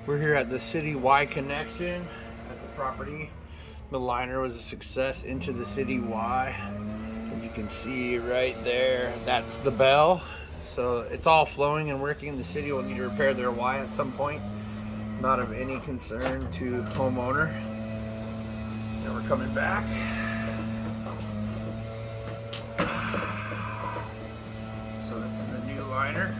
We're here at the City Y connection at the property. The liner was a success into the City Y. As you can see right there, that's the bell. So it's all flowing and working. The city will need to repair their Y at some point. Not of any concern to homeowner. And we're coming back. So this is the new liner.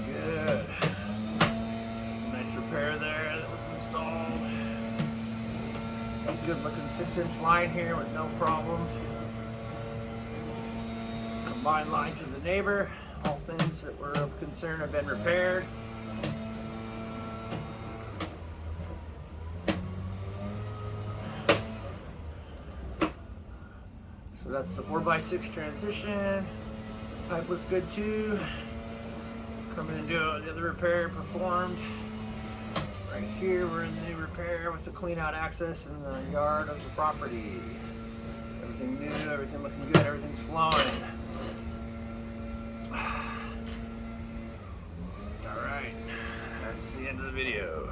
Good. It's a nice repair there that was installed. Good looking 6-inch line here with no problems. Combined line to the neighbor. All things that were of concern have been repaired. So that's the 4x6 transition. Pipe looks good too. Coming and do the other repair performed. Right here we're in the new repair with the clean out access in the yard of the property. Everything new, everything looking good, everything's flowing. Alright, that's the end of the video.